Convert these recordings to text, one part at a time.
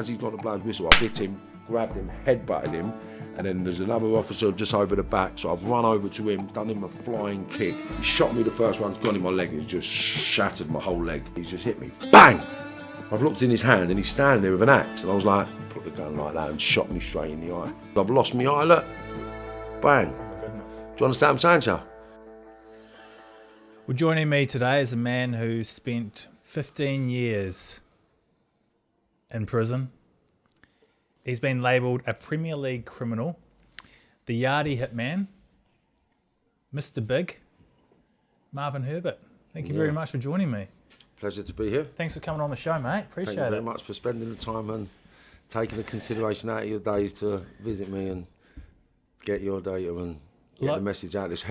as he's got to blow his whistle, I bit him, grabbed him, headbutted him, and then there's another officer just over the back, so I've run over to him, done him a flying kick. He shot me the first one, it's gone in my leg, it's just shattered my whole leg. He's just hit me, bang! I've looked in his hand and he's standing there with an axe, and I was like, put the gun like that and shot me straight in the eye. I've lost my eye, look, bang. Oh my goodness. Do you understand what I'm saying, Joe? Well, joining me today is a man who spent 15 years in prison. He's been labelled a Premier League criminal, the Yardie hitman, Mr. Big, Marvin Herbert. Thank you very much for joining me. Pleasure to be here. Thanks for coming on the show, mate. Appreciate it. Thank you very much for spending the time and taking the consideration out of your days to visit me and get your data and get the message out. This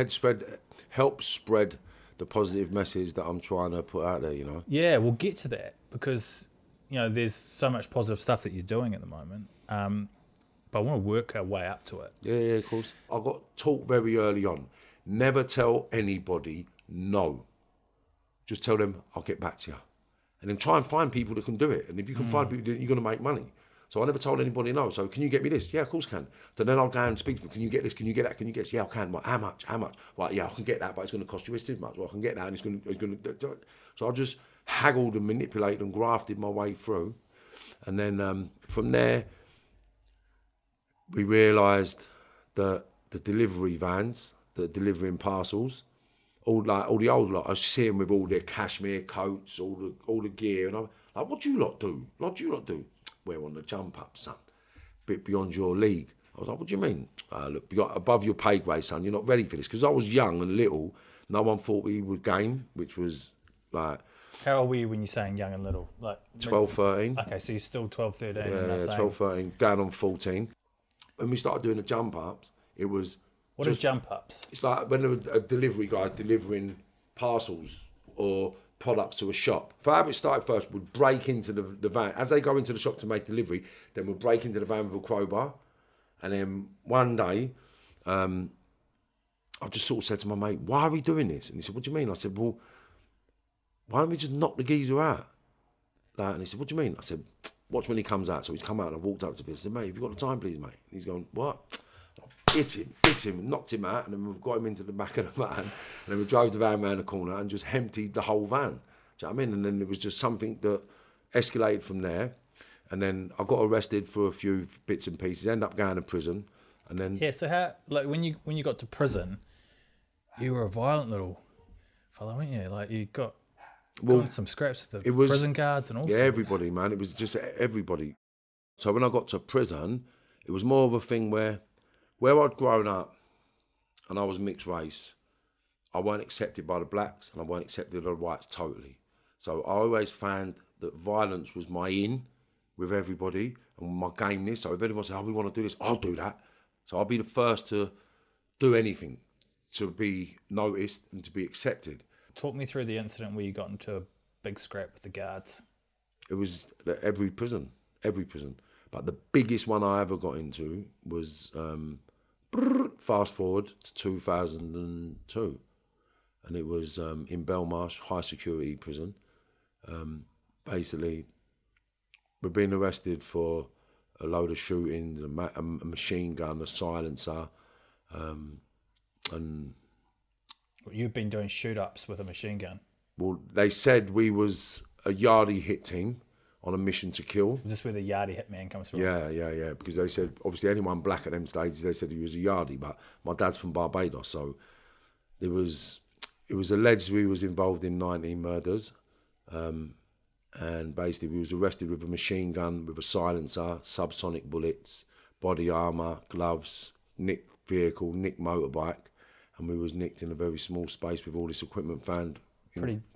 help spread the positive message that I'm trying to put out there, you know. Yeah, we'll get to that because, you know, there's so much positive stuff that you're doing at the moment. But I want to work our way up to it. Yeah, of course. I got taught very early on, never tell anybody no. Just tell them, I'll get back to you. And then try and find people that can do it. And if you can find people, you're going to make money. So I never told anybody no. So can you get me this? Yeah, of course I can. So then I'll go and speak to them. Can you get this? Can you get that? Can you get this? Yeah, I can. Well, how much? Well, yeah, I can get that, but it's going to cost you this much. Well, I can get that, and it's going to do it. So I just haggled and manipulated and grafted my way through. And then from there, we realised that the delivery vans, the delivering parcels, all the old lot, I see them with all their cashmere coats, all the gear, and I'm like, what do you lot do? What do you lot do? We're on the jump up, son. Bit beyond your league. I was like, what do you mean? Look, you're above your pay grade, son. You're not ready for this. Because I was young and little. No one thought we would game, which was like... How old were you when you're saying young and little? Like 12, 13. Okay, so you're still 12, 13. Yeah, 12, 13, going on 14. When we started doing the jump ups, it was... What are jump ups? It's like when there were a delivery guy delivering parcels or products to a shop. For how it started first, we'd break into the van. As they go into the shop to make delivery, then we'd break into the van with a crowbar. And then one day, I just sort of said to my mate, why are we doing this? And he said, what do you mean? I said, well, why don't we just knock the geezer out? And he said, what do you mean? I said, watch when he comes out. So he's come out and I walked up to him and said, mate, have you got the time, please, mate? And he's going, what? Hit him, knocked him out, and then we've got him into the back of the van, and then we drove the van around the corner and just emptied the whole van. Do you know what I mean? And then it was just something that escalated from there, and then I got arrested for a few bits and pieces, ended up going to prison, and then... Yeah, so how, like, when you got to prison, you were a violent little fellow, weren't you? Like, you got some scraps with the prison guards and all sorts. Yeah, everybody, man. It was just everybody. So when I got to prison, it was more of a thing where I'd grown up and I was mixed race, I weren't accepted by the blacks and I weren't accepted by the whites totally. So I always found that violence was my in with everybody and my gameness. So if anyone said, we want to do this, I'll do that. So I'll be the first to do anything to be noticed and to be accepted. Talk me through the incident where you got into a big scrap with the guards. It was every prison. But the biggest one I ever got into was... fast forward to 2002, and it was in Belmarsh, high security prison. Basically, we're being arrested for a load of shootings, a machine gun, a silencer, and... You've been doing shoot-ups with a machine gun? Well, they said we was a Yardie hit team on a mission to kill. Is this where the Yardie hitman comes from? Yeah. Because they said, obviously, anyone black at them stages, they said he was a Yardie, but my dad's from Barbados, so it was alleged we was involved in 19 murders, and basically we was arrested with a machine gun, with a silencer, subsonic bullets, body armour, gloves, nicked vehicle, nicked motorbike, and we was nicked in a very small space with all this equipment found.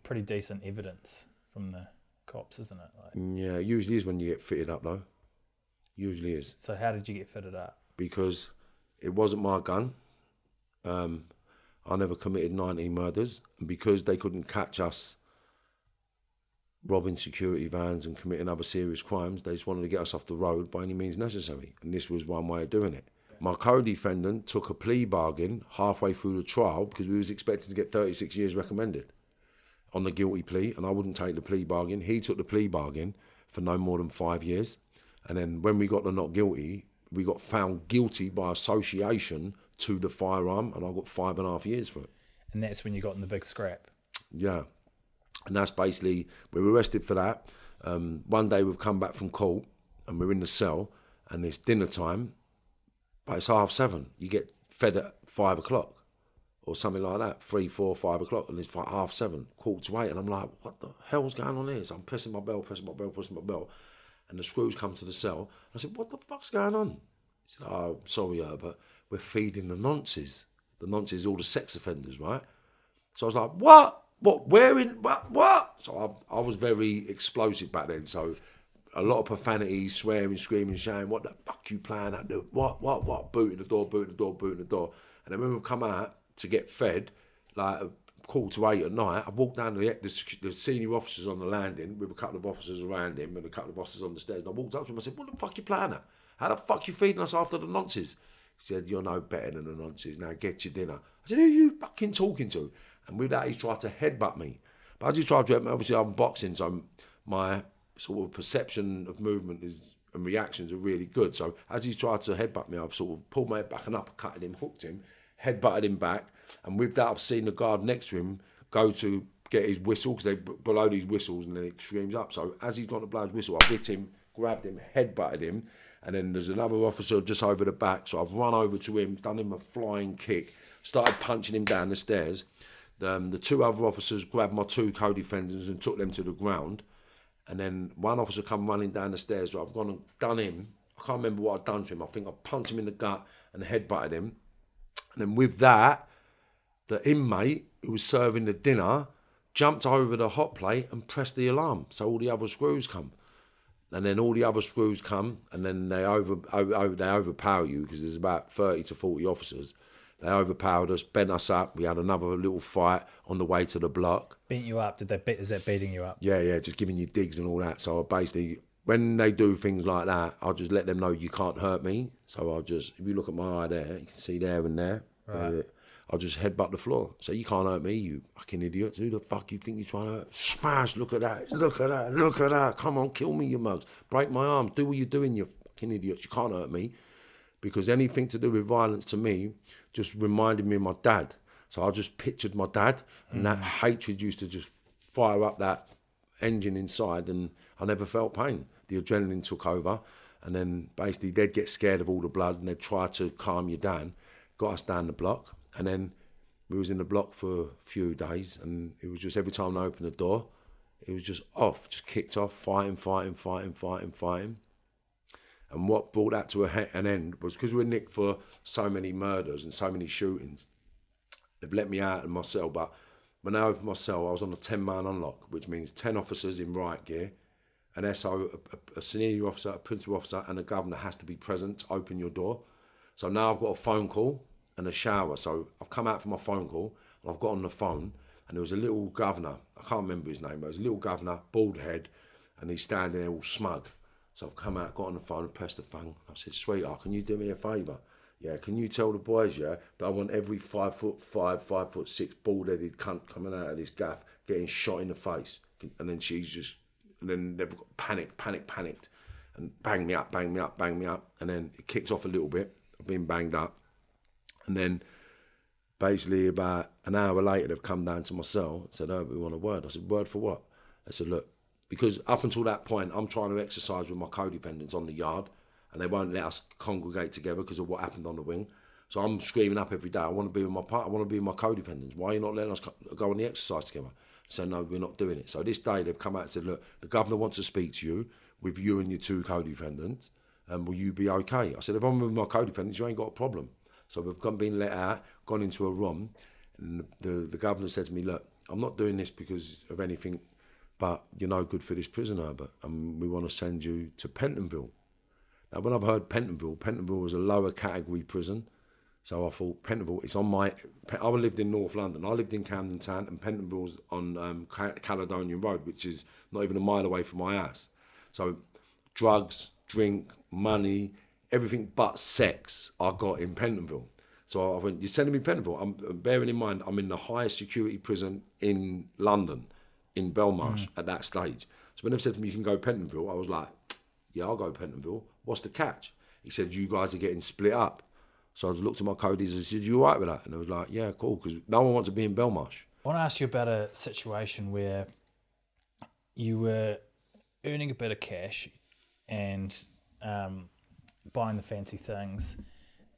Pretty decent evidence from the cops, isn't it? Yeah, it usually is when you get fitted up, though. Usually is. So how did you get fitted up? Because it wasn't my gun. I never committed 19 murders. And because they couldn't catch us robbing security vans and committing other serious crimes, they just wanted to get us off the road by any means necessary. And this was one way of doing it. My co-defendant took a plea bargain halfway through the trial because we was expected to get 36 years recommended on the guilty plea, and I wouldn't take the plea bargain. He took the plea bargain for no more than 5 years. And then when we got the not guilty, we got found guilty by association to the firearm, and I got 5.5 years for it. And that's when you got in the big scrap. Yeah. And that's basically, we were arrested for that. One day we've come back from court and we're in the cell and it's dinner time, but it's 7:30. You get fed at 5 o'clock or something like that, 3, 4, 5 o'clock, and it's like 7:30, 7:45, and I'm like, what the hell's going on here? So I'm pressing my bell, and the screws come to the cell. I said, what the fuck's going on? He said, oh, sorry, Herbert, we're feeding the nonces. The nonces, all the sex offenders, right? So I was like, what? What? Where in? What? So I was very explosive back then. So a lot of profanity, swearing, screaming, shouting, what the fuck you playing at? What? Booting the door. And then when we come out to get fed, like 7:45 at night, I walked down the senior officers on the landing with a couple of officers around him and a couple of officers on the stairs. And I walked up to him, I said, what the fuck you playing at? How the fuck you feeding us after the nonces? He said, you're no better than the nonces, now get your dinner. I said, who are you fucking talking to? And with that, he tried to headbutt me. But as he tried to headbutt me, obviously I'm boxing, so my sort of perception of movement and reactions are really good. So as he tried to headbutt me, I've sort of pulled my head back and uppercutted him, hooked him, headbutted him back. And with that, I've seen the guard next to him go to get his whistle, because they blow these whistles and then it screams up. So as he's gone to blow his whistle, I've hit him, grabbed him, headbutted him. And then there's another officer just over the back. So I've run over to him, done him a flying kick, started punching him down the stairs. The two other officers grabbed my 2 co-defendants and took them to the ground. And then one officer come running down the stairs. So I've gone and done him. I can't remember what I'd done to him. I think I punched him in the gut and headbutted him. And then with that, the inmate who was serving the dinner jumped over the hot plate and pressed the alarm. So all the other screws come. And then all the other screws come, and then they overpower you, because there's about 30 to 40 officers. They overpowered us, bent us up. We had another little fight on the way to the block. Bent you up? Is that beating you up? Yeah, just giving you digs and all that. So basically, when they do things like that, I'll just let them know you can't hurt me. So if you look at my eye there, you can see there and there. Right. I'll just headbutt the floor. So you can't hurt me, you fucking idiots. Who the fuck you think you're trying to hurt? Smash, look at that. Come on, kill me, you mugs. Break my arm, do what you're doing, you fucking idiots. You can't hurt me. Because anything to do with violence to me just reminded me of my dad. So I just pictured my dad, and that hatred used to just fire up that engine inside, and I never felt pain. The adrenaline took over, and then basically they'd get scared of all the blood and they'd try to calm you down. Got us down the block. And then we was in the block for a few days, and it was just every time I opened the door, it was just off, just kicked off, fighting. And what brought that to an end was because we were nicked for so many murders and so many shootings. They've let me out of my cell, but when I opened my cell, I was on a 10-man unlock, which means 10 officers in riot gear, an SO, a senior officer, a principal officer, and a governor has to be present to open your door. So now I've got a phone call and a shower. So I've come out from my phone call and I've got on the phone, and there was a little governor, I can't remember his name, but it was a little governor, bald head, and he's standing there all smug. So I've come out, got on the phone and pressed the phone. I said, sweetheart, can you do me a favour? Yeah, can you tell the boys, that I want every 5'5", 5'6", bald-headed cunt coming out of this gaff getting shot in the face. And then and then they've got panicked, and bang me up. And then it kicks off a little bit. I've been banged up. And then basically about an hour later, they've come down to my cell and said, oh, we want a word. I said, word for what? They said, look, because up until that point, I'm trying to exercise with my co-defendants on the yard, and they won't let us congregate together because of what happened on the wing. So I'm screaming up every day, I want to be with my partner, I want to be with my co-defendants. Why are you not letting us go on the exercise together? So no, we're not doing it. So this day they've come out and said, look, the governor wants to speak to you with you and your 2 co-defendants, and will you be okay? I said, if I'm with my co-defendants, you ain't got a problem. So we've been let out, gone into a room, and the governor said to me, look, I'm not doing this because of anything, but you're no good for this prison, Herbert, and we want to send you to Pentonville. Now, when I've heard Pentonville was a lower category prison, so I thought Pentonville, I lived in North London, I lived in Camden Town, and Pentonville's on Caledonian Road, which is not even a mile away from my house. So drugs, drink, money, everything but sex I got in Pentonville. So I went, you're sending me Pentonville? I'm bearing in mind, I'm in the highest security prison in London, in Belmarsh at that stage. So when they've said to me, you can go Pentonville, I was like, Yeah, I'll go Pentonville. What's the catch? He said, you guys are getting split up. So I looked at my codies and said, you all right with that? And I was like, yeah, cool, because no one wants to be in Belmarsh. I want to ask you about a situation where you were earning a bit of cash and buying the fancy things.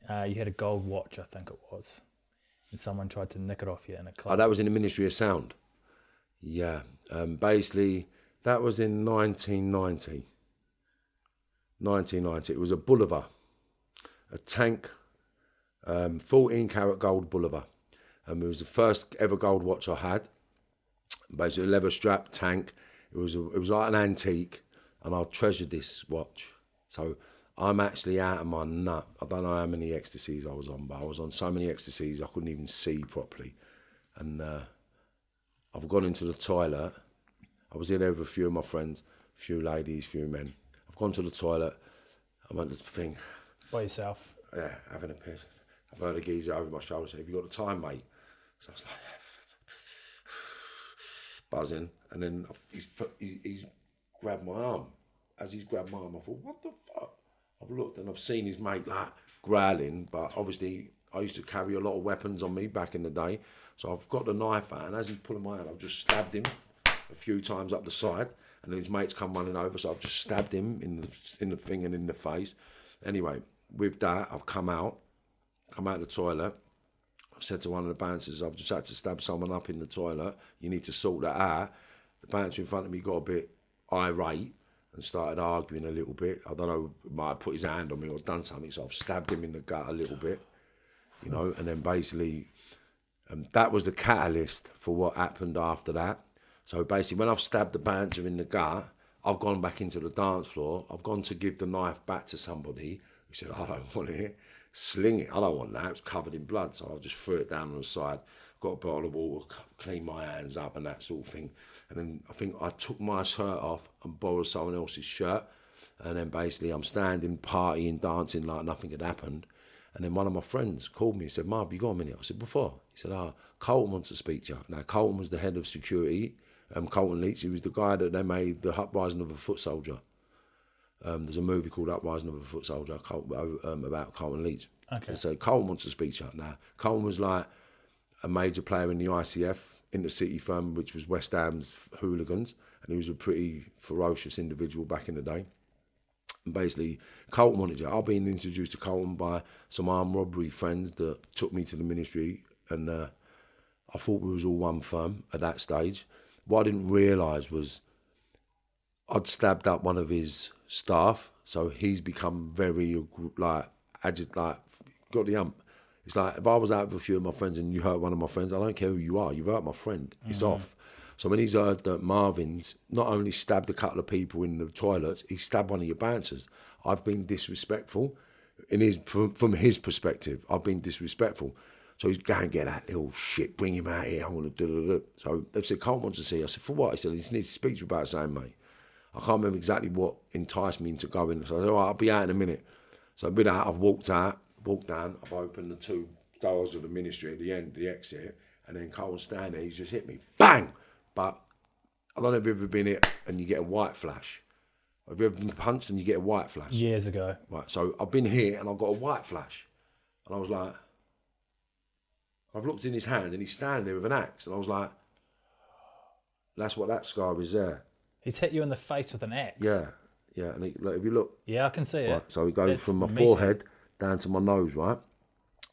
You had a gold watch, I think it was, and someone tried to nick it off you in a club. Oh, that was in the Ministry of Sound. Yeah. Basically, that was in 1990. 1990. It was a Bolivar, a tank, 14-carat gold Bolivar. It was the first ever gold watch I had. Basically, a leather strap tank. It was like an antique, and I treasured this watch. So I'm actually out of my nut. I don't know how many ecstasies I was on, but I was on so many ecstasies I couldn't even see properly. And I've gone into the toilet. I was in there with a few of my friends, a few ladies, a few men. I've gone to the toilet. I'm at this thing. By yourself? Yeah, having a piss. I've heard a geezer over my shoulder say, have you got the time, mate? So I was like, buzzing. And then he's grabbed my arm. As he's grabbed my arm, I thought, what the fuck? I've looked and I've seen his mate like growling, but obviously I used to carry a lot of weapons on me back in the day. So I've got the knife out, and as he's pulling my hand, I've just stabbed him a few times up the side, and then his mate's come running over, so I've just stabbed him in the thing and in the face. Anyway, with that, I've come out of the toilet. I've said to one of the bouncers, I've just had to stab someone up in the toilet. You need to sort that out. The bouncer in front of me got a bit irate and started arguing a little bit. I don't know, he might have put his hand on me or done something, so I've stabbed him in the gut a little bit, you know, and then basically that was the catalyst for what happened after that. So basically, when I've stabbed the bouncer in the gut, I've gone back into the dance floor. I've gone to give the knife back to somebody who said, I don't want it. Sling it. I don't want that. It was covered in blood. So I just threw it down on the side, got a bottle of water, cleaned my hands up and that sort of thing. And then I think I took my shirt off and borrowed someone else's shirt. And then basically I'm standing, partying, dancing like nothing had happened. And then one of my friends called me and said, Marv, you got a minute? I said, before? He said, Colton wants to speak to you. Now, Colton was the head of security. Colton Leach, he was the guy that they made the Uprising of a Foot Soldier. There's a movie called Uprising of a Foot Soldier about Colton Leach. Okay. So Colton wants to speak to you. Now, Colton was like a major player in the ICF, intercity firm, which was West Ham's hooligans, and he was a pretty ferocious individual back in the day. And basically, Colton wanted you. I've been introduced to Colton by some armed robbery friends that took me to the ministry, and I thought we was all one firm at that stage. What I didn't realise was I'd stabbed up one of his staff, so he's become very, got the hump. It's like, if I was out with a few of my friends and you hurt one of my friends, I don't care who you are, you've hurt my friend, it's off. So when he's heard that Marvin's not only stabbed a couple of people in the toilets, he stabbed one of your bouncers. I've been disrespectful. From his perspective, I've been disrespectful. So he's going, get that little shit, bring him out here, I'm going to do. So they said, Colton wants to see you. I said, for what? He said, he needs to speak to you about something, mate. I can't remember exactly what enticed me into going. So I said, all right, I'll be out in a minute. So with that, I've walked down, I've opened the two doors of the ministry at the end, the exit, and then Colton's standing there, he's just hit me, bang! But I don't know if you've ever been hit and you get a white flash. Have you ever been punched and you get a white flash? Years ago. Right, so I've been here and I've got a white flash. And I was like, I've looked in his hand and he's standing there with an axe. And I was like, that's what that scar is there. He's hit you in the face with an axe? Yeah. And if you look. Yeah, I can see it. Right, so he goes from my forehead down to my nose, right?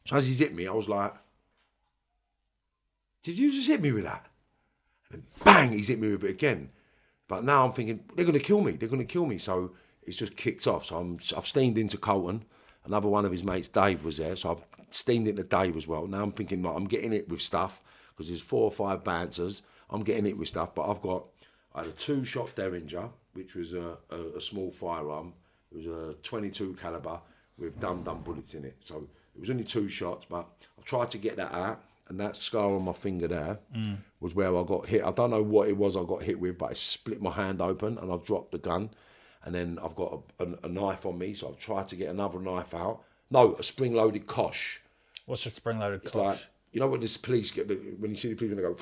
So as he's hit me, I was like, did you just hit me with that? And then bang, he's hit me with it again. But now I'm thinking, they're going to kill me. So it's just kicked off. So I've steamed into Colton. Another one of his mates, Dave, was there. So I've steamed into Dave as well. Now I'm thinking, like, I'm getting it with stuff because there's 4 or 5 bouncers. I'm getting it with stuff. But I had a 2-shot Derringer, which was a small firearm. It was a 22 caliber with dum bullets in it. So it was only 2 shots, but I've tried to get that out. And that scar on my finger there was where I got hit. I don't know what it was I got hit with, but it split my hand open and I've dropped the gun. And then I've got a knife on me, so I've tried to get another knife out. No, a spring-loaded kosh. What's a spring-loaded kosh? It's like, you know what this police get, when you see the police, they go...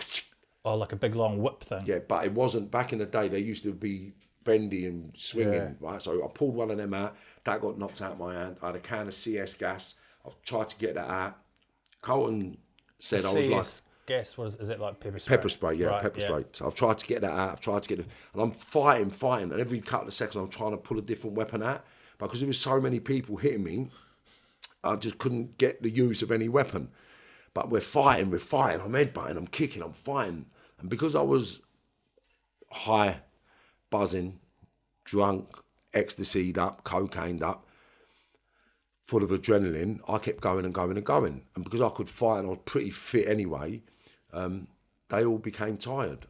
Oh, like a big long whip thing? Yeah, but it wasn't, back in the day, there used to be bendy and swinging, right? So I pulled one of them out. That got knocked out of my hand. I had a can of CS gas. I've tried to get that out. Colton said I was like... gas, is it like pepper spray? Pepper spray, yeah, pepper spray. So I've tried to get that out. I've tried to get it, and I'm fighting, and every couple of seconds I'm trying to pull a different weapon out. But because there was so many people hitting me, I just couldn't get the use of any weapon. But we're fighting, I'm headbutting, I'm kicking, I'm fighting. And because I was high, buzzing, drunk, ecstasied up, cocained up, full of adrenaline, I kept going and going and going. And because I could fight and I was pretty fit anyway, they all became tired.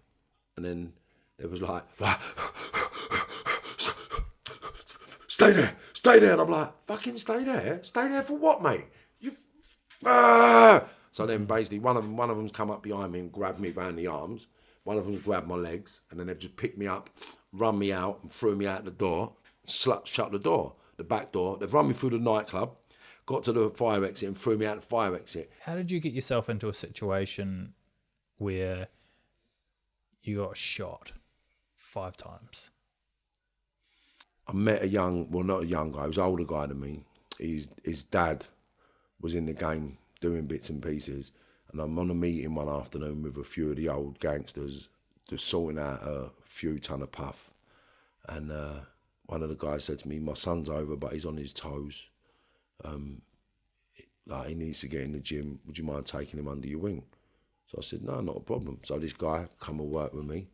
And then it was like, stay there. And I'm like, fucking stay there? Stay there for what, mate? So then basically one of them's come up behind me and grabbed me around the arms. One of them grabbed my legs, and then they've just picked me up, run me out and threw me out the door, shut the door, the back door. They've run me through the nightclub, got to the fire exit and threw me out the fire exit. How did you get yourself into a situation where you got shot 5 times? I met not a young guy, he was an older guy than me. His dad was in the game doing bits and pieces, and I'm on a meeting one afternoon with a few of the old gangsters, just sorting out a few ton of puff. And one of the guys said to me, my son's over, but he's on his toes. Like he needs to get in the gym. Would you mind taking him under your wing? So I said, no, not a problem. So this guy come and work with me.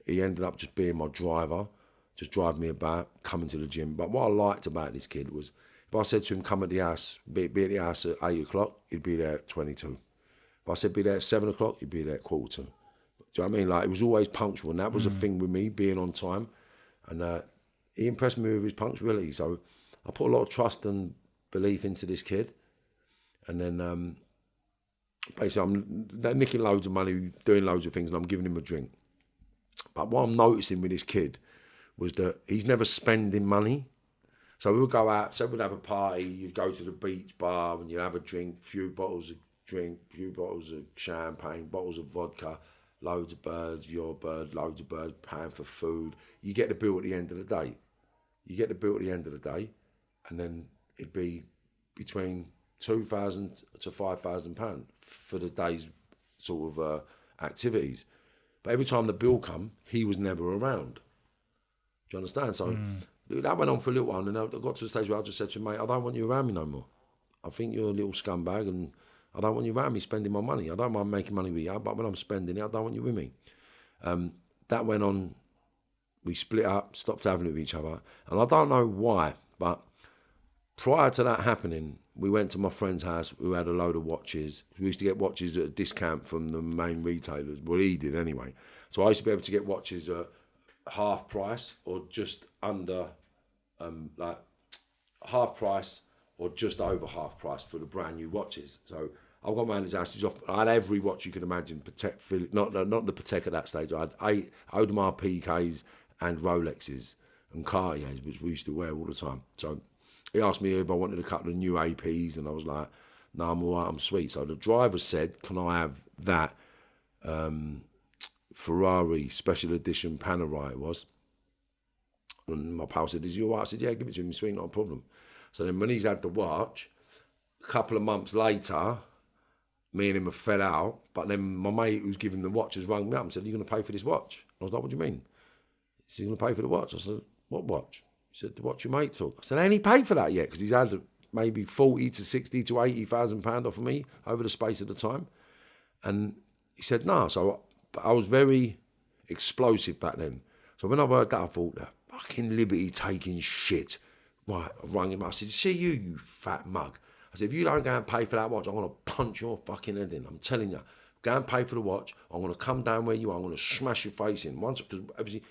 He ended up just being my driver, just driving me about, coming to the gym. But what I liked about this kid was, if I said to him, come at the house, be at the house at 8 o'clock, he'd be there at 22. If I said be there at 7 o'clock, he'd be there at 7:45. Do you know what I mean? Like, it was always punctual, and that was a thing with me, being on time. And he impressed me with his punctuality. So I put a lot of trust and belief into this kid. And then basically I'm nicking loads of money, doing loads of things, and I'm giving him a drink. But what I'm noticing with this kid was that he's never spending money. So we would go out, so we'd have a party, you'd go to the beach bar and you'd have a drink, few bottles of drink, few bottles of champagne, bottles of vodka, loads of birds, your bird, loads of birds, paying for food. You get the bill at the end of the day. And then it'd be between £2,000 to £5,000 for the day's sort of activities. But every time the bill come, he was never around. Do you understand? So that went on for a little while, and then I got to the stage where I just said to him, mate, I don't want you around me no more. I think you're a little scumbag, and I don't want you around me spending my money. I don't mind making money with you, but when I'm spending it, I don't want you with me. That went on. We split up, stopped having it with each other. And I don't know why, but prior to that happening, we went to my friend's house who had a load of watches. We used to get watches at a discount from the main retailers. Well, he did anyway. So I used to be able to get watches at half price or just under, like half price or just over half price for the brand new watches. So I got round his house. I had every watch you could imagine. Patek, not the Patek at that stage. I had Audemars Piguets and Rolexes and Cartiers, which we used to wear all the time. So he asked me if I wanted a couple of new APs, and I was like, no, I'm all right, I'm sweet. So the driver said, can I have that Ferrari special edition Panerai it was? And my pal said, is you all right? I said, yeah, give it to him, sweet, not a problem. So then when he's had the watch, a couple of months later, me and him have fell out, but then my mate who's giving the watch has rung me up and said, are you going to pay for this watch? I was like, what do you mean? He said, you're going to pay for the watch? I said, what watch? He said, the watch your mate took. I said, ain't he paid for that yet? Because he's had maybe 40 to 60 to 80,000 pound off of me over the space of the time. And he said, no. So I was very explosive back then. So when I heard that, I thought, that fucking liberty taking shit. Right, I rang him up. I said, see you fat mug. I said, if you don't go and pay for that watch, I'm going to punch your fucking head in. I'm telling you. Go and pay for the watch. I'm going to come down where you are. I'm going to smash your face in. Once, because obviously,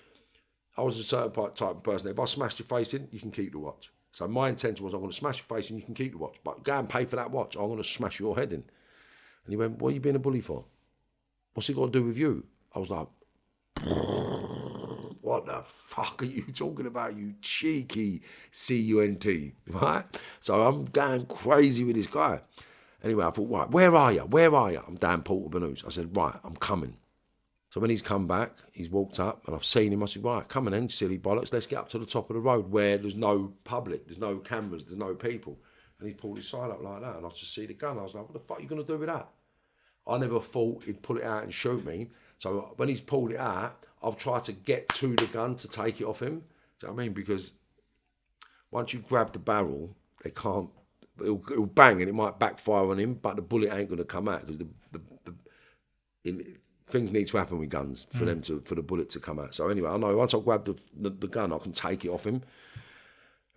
I was a certain type of person. If I smashed your face in, you can keep the watch. So my intention was, I'm going to smash your face in, you can keep the watch. But go and pay for that watch. I'm going to smash your head in. And he went, what are you being a bully for? What's it got to do with you? I was like, what the fuck are you talking about, you cheeky cunt, right? So I'm going crazy with this guy. Anyway, I thought, right, where are you? I'm down Portobello. I said, right, I'm coming. So when he's come back, he's walked up and I've seen him. I said, right, come on then, silly bollocks. Let's get up to the top of the road where there's no public, there's no cameras, there's no people. And he pulled his side up like that and I just see the gun. I was like, what the fuck are you going to do with that? I never thought he'd pull it out and shoot me. So when he's pulled it out, I've tried to get to the gun to take it off him. Do you know what I mean? Because once you grab the barrel, they can't, it'll bang and it might backfire on him, but the bullet ain't going to come out because things need to happen with guns for for the bullet to come out. So anyway, I know once I grab the gun, I can take it off him.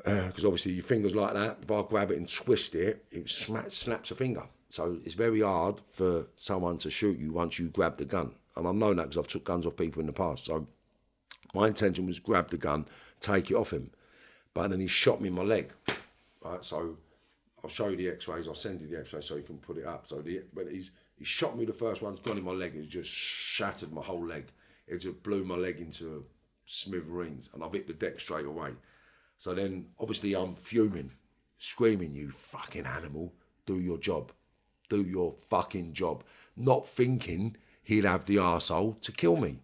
Because obviously your finger's like that. If I grab it and twist it, it snaps a finger. So it's very hard for someone to shoot you once you grab the gun. And I've known that because I've took guns off people in the past. So my intention was grab the gun, take it off him. But then he shot me in my leg. Right, so I'll show you the x-rays. I'll send you the x-rays so you can put it up. So but he shot me the first one, it's gone in my leg. It just shattered my whole leg. It just blew my leg into smithereens. And I've hit the deck straight away. So then, obviously, I'm fuming, screaming, you fucking animal, do your job. Do your fucking job. Not thinking he'd have the arsehole to kill me.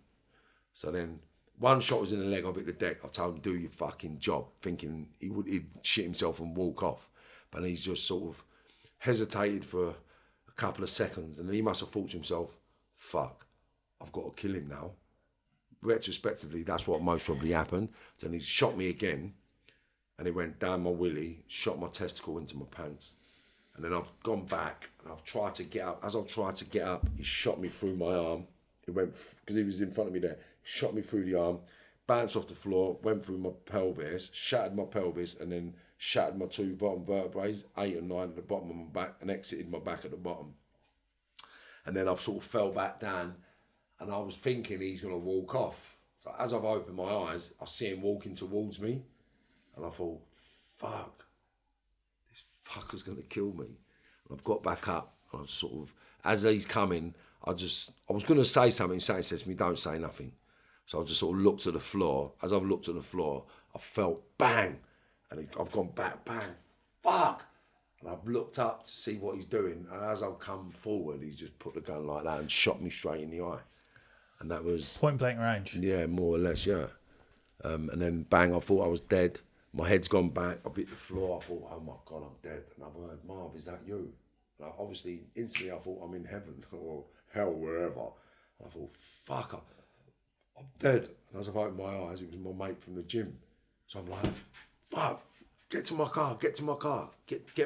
So then, one shot was in the leg, I've hit the deck. I told him, do your fucking job, thinking he'd shit himself and walk off. But he's just sort of hesitated for a couple of seconds, and then he must have thought to himself, fuck, I've got to kill him now. Retrospectively, that's what most probably happened. Then he shot me again, and it went down my willy, shot my testicle into my pants. And then I've gone back and I've tried to get up. As I've tried to get up, he shot me through my arm. It went, because he was in front of me there, shot me through the arm, bounced off the floor, went through my pelvis, shattered my pelvis, and then shattered my two bottom vertebrae, 8 and 9 at the bottom of my back, and exited my back at the bottom. And then I've sort of fell back down, and I was thinking he's going to walk off. So as I've opened my eyes, I see him walking towards me. And I thought, fuck, this fucker's going to kill me. And I've got back up. And I was sort of, as he's coming, I was going to say something. Something says to me, don't say nothing. So I just sort of looked at the floor. As I've looked at the floor, I felt bang. And I've gone back, bang, fuck. And I've looked up to see what he's doing. And as I've come forward, he's just put the gun like that and shot me straight in the eye. And that was... Point blank range. Yeah, more or less, yeah. And then bang, I thought I was dead. My head's gone back, I've hit the floor, I thought, oh my God, I'm dead. And I've heard, Marv, is that you? And obviously, instantly I thought I'm in heaven or hell, wherever. And I thought, fuck, I'm dead. And as I've opened my eyes, it was my mate from the gym. So I'm like, fuck, get to my car, get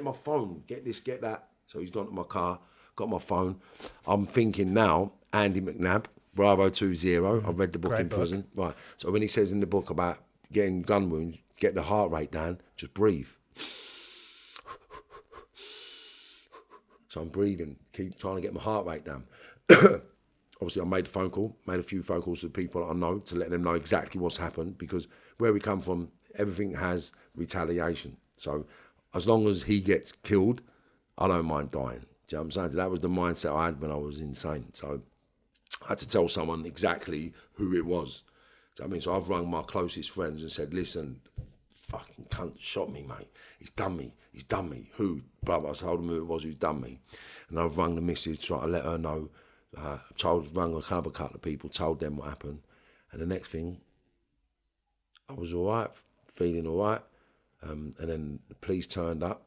my phone, get this, get that. So he's gone to my car, got my phone. I'm thinking now, Andy McNabb, Bravo 20, I've read the book in prison. Right, so when he says in the book about getting gun wounds, get the heart rate down, just breathe. So I'm breathing, keep trying to get my heart rate down. Obviously, I made a few phone calls to the people I know to let them know exactly what's happened, because where we come from, everything has retaliation. So as long as he gets killed, I don't mind dying. Do you know what I'm saying? That was the mindset I had when I was insane. So I had to tell someone exactly who it was. Do you know what I mean? So I've rung my closest friends and said, listen, fucking cunt shot me, mate. He's done me. Who? Brother, I told him who it was who's done me. And I've rung the missus, tried to let her know. Rung a couple of people, told them what happened. And the next thing, I was all right, feeling all right. And then the police turned up.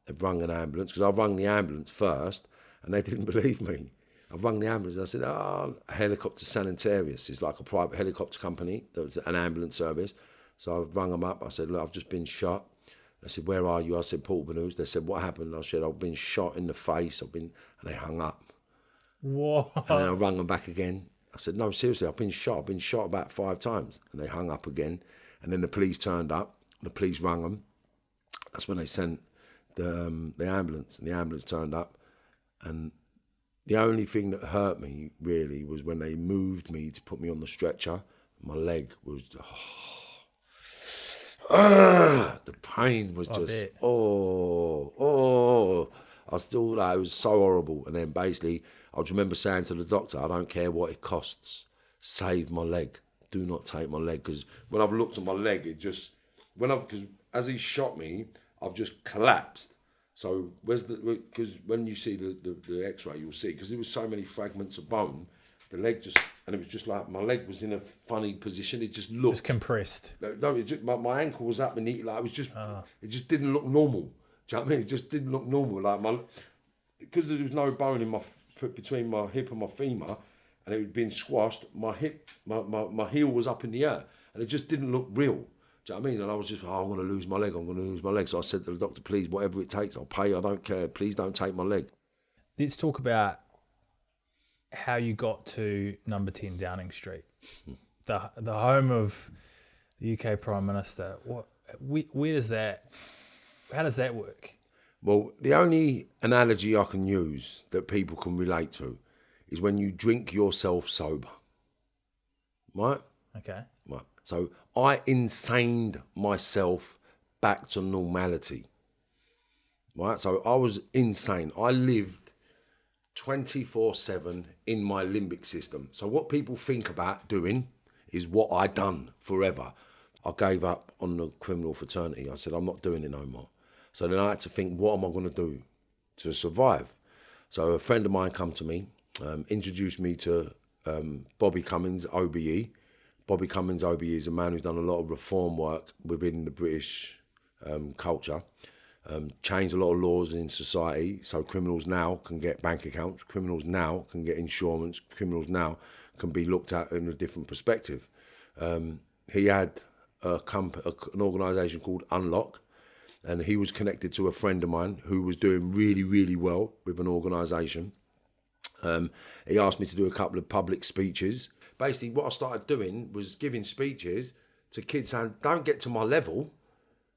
They've rung an ambulance, because I rung the ambulance first, and they didn't believe me. I rung the ambulance and I said, a helicopter sanitarius is like a private helicopter company. There was an ambulance service. So I rung them up. I said, look, I've just been shot. I said, where are you? I said, Port News. They said, what happened? I said, I've been shot in the face. And they hung up. What? And then I rung them back again. I said, no, seriously, I've been shot. I've been shot about 5 times. And they hung up again. And then the police turned up. The police rung them. That's when they sent the ambulance. And the ambulance turned up. And the only thing that hurt me, really, was when they moved me to put me on the stretcher. My leg was... the pain was just... I still... it was so horrible. And then basically, I just remember saying to the doctor, I don't care what it costs. Save my leg. Do not take my leg. Because when I've looked at my leg, it just... Because as he shot me, I've just collapsed. So because when you see the X-ray, you'll see, because there was so many fragments of bone, the leg just, and it was just like my leg was in a funny position. It just looked Just compressed. No, it just, my ankle was up and like it was just, it just didn't look normal. Do you know what I mean? It just didn't look normal. Like because there was no bone in between my hip and my femur, and it had been squashed. My hip, my heel was up in the air, and it just didn't look real. Do you know what I mean? And I was just, I'm going to lose my leg. I'm going to lose my leg. So I said to the doctor, please, whatever it takes, I'll pay. I don't care. Please don't take my leg. Let's talk about how you got to number 10 Downing Street, the home of the UK Prime Minister. Where does that? How does that work? Well, the only analogy I can use that people can relate to is when you drink yourself sober. Right? Okay. Right. So I insaned myself back to normality. Right? So I was insane. I lived 24/7 in my limbic system. So what people think about doing is what I done forever. I gave up on the criminal fraternity. I said, I'm not doing it no more. So then I had to think, what am I going to do to survive? So a friend of mine come to me, introduced me to Bobby Cummins, OBE. Bobby Cummins, OBE, is a man who's done a lot of reform work within the British culture. Changed a lot of laws in society, so criminals now can get bank accounts, criminals now can get insurance, criminals now can be looked at in a different perspective. He had an organisation called Unlock, and he was connected to a friend of mine who was doing really, really well with an organisation. He asked me to do a couple of public speeches. Basically, what I started doing was giving speeches to kids saying, don't get to my level,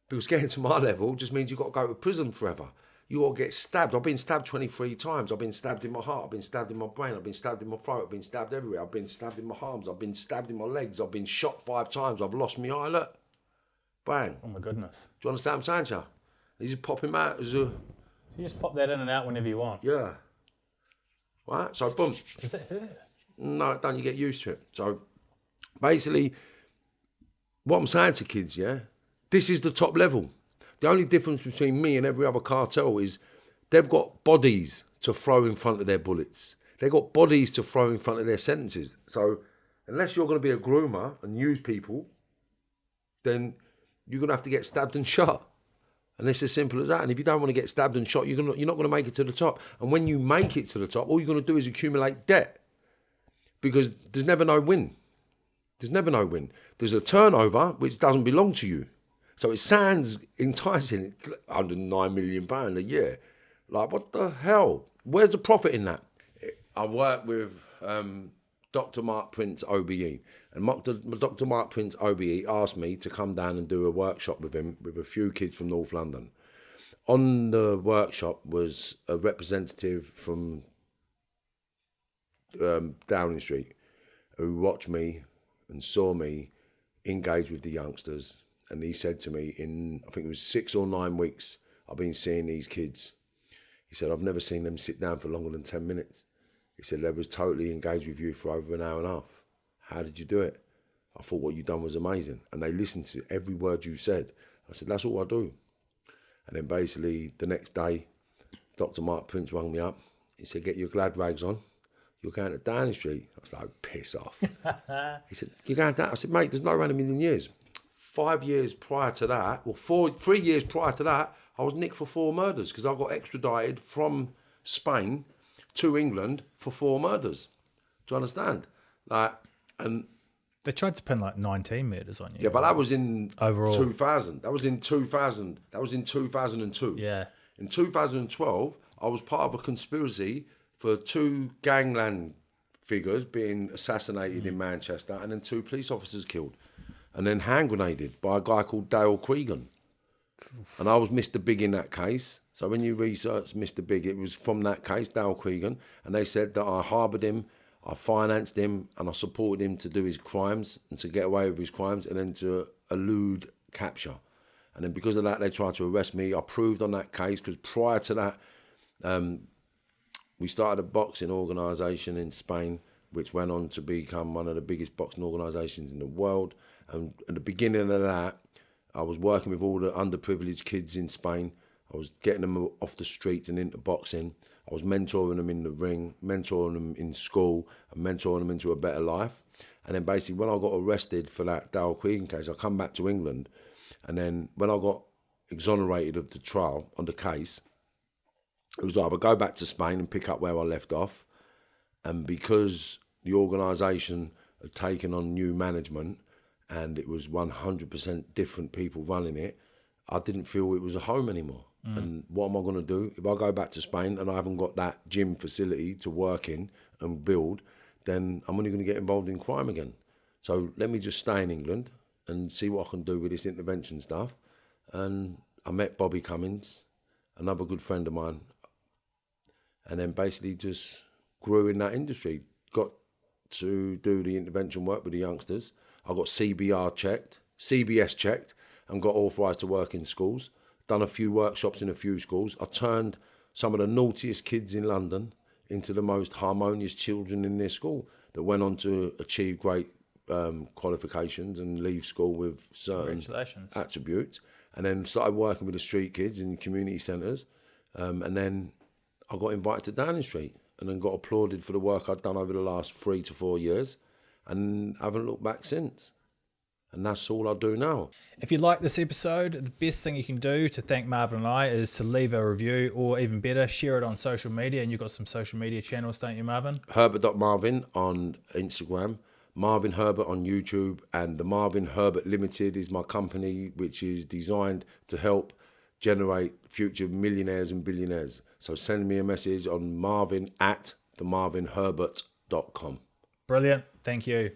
because getting to my level just means you've got to go to prison forever. You ought to get stabbed. I've been stabbed 23 times. I've been stabbed in my heart. I've been stabbed in my brain. I've been stabbed in my throat. I've been stabbed everywhere. I've been stabbed in my arms. I've been stabbed in my legs. I've been shot 5 times. I've lost my eye. Look. Bang. Oh my goodness. Do you understand what I'm saying, Char? You just pop him out as a... So you just pop that in and out whenever you want? Yeah. Right? So, boom. Does that hurt? No, it don't. You get used to it. So, basically, what I'm saying to kids, yeah, this is the top level. The only difference between me and every other cartel is they've got bodies to throw in front of their bullets. They've got bodies to throw in front of their sentences. So, unless you're going to be a groomer and use people, then you're going to have to get stabbed and shot. And it's as simple as that. And if you don't want to get stabbed and shot, you're not going to make it to the top. And when you make it to the top, all you're going to do is accumulate debt. Because there's never no win. There's never no win. There's a turnover which doesn't belong to you. So it sounds enticing, £109 million a year. Like, what the hell? Where's the profit in that? I work with Dr. Mark Prince, OBE. And Dr. Mark Prince, OBE, asked me to come down and do a workshop with him with a few kids from North London. On the workshop was a representative from Downing Street who watched me and saw me engage with the youngsters. And he said to me, in, I think it was 6 or 9 weeks, I've been seeing these kids. He said, I've never seen them sit down for longer than 10 minutes. He said, they was totally engaged with you for over an hour and a half. How did you do it? I thought what you done was amazing. And they listened to every word you said. I said, that's all I do. And then basically the next day, Dr. Mark Prince rang me up. He said, get your glad rags on. You're going to Downing Street. I was like, piss off. He said, you're going down? I said, mate, there's no random in years. 5 years prior to that, well, 3 years prior to that, I was nicked for 4 murders because I got extradited from Spain to England for 4 murders. Do you understand? Like, and they tried to pin like 19 murders on you. Yeah, but that was in overall 2000. That was in 2000. That was in 2002. Yeah. In 2012, I was part of a conspiracy for 2 gangland figures being assassinated in Manchester and then 2 police officers killed. And then hand grenaded by a guy called Dale Cregan. And I was Mr. Big in that case. So when you research Mr. Big, it was from that case, Dale Cregan. And they said that I harboured him, I financed him, and I supported him to do his crimes and to get away with his crimes and then to elude capture. And then because of that, they tried to arrest me. I proved on that case because prior to that, we started a boxing organisation in Spain, which went on to become one of the biggest boxing organisations in the world. And at the beginning of that, I was working with all the underprivileged kids in Spain. I was getting them off the streets and into boxing. I was mentoring them in the ring, mentoring them in school, and mentoring them into a better life. And then basically when I got arrested for that Dale Queen case, I come back to England. And then when I got exonerated of the trial on the case, it was either go back to Spain and pick up where I left off. And because the organisation had taken on new management and it was 100% different people running it, I didn't feel it was a home anymore. And what am I going to do? If I go back to Spain and I haven't got that gym facility to work in and build, then I'm only going to get involved in crime again. So let me just stay in England and see what I can do with this intervention stuff. And I met Bobby Cummins, another good friend of mine, and then basically just grew in that industry. Got to do the intervention work with the youngsters. I got CBS checked, and got authorised to work in schools. Done a few workshops in a few schools. I turned some of the naughtiest kids in London into the most harmonious children in their school that went on to achieve great qualifications and leave school with certain attributes. And then started working with the street kids in community centres. And then I got invited to Downing Street and then got applauded for the work I'd done over the last 3 to 4 years and haven't looked back since. And that's all I do now. If you like this episode, the best thing you can do to thank Marvin and I is to leave a review, or even better, share it on social media. And you've got some social media channels, don't you, Marvin? Herbert.Marvin on Instagram, Marvin Herbert on YouTube, and the Marvin Herbert Limited is my company, which is designed to help generate future millionaires and billionaires. So send me a message on marvin@themarvinherbert.com. Brilliant. Thank you.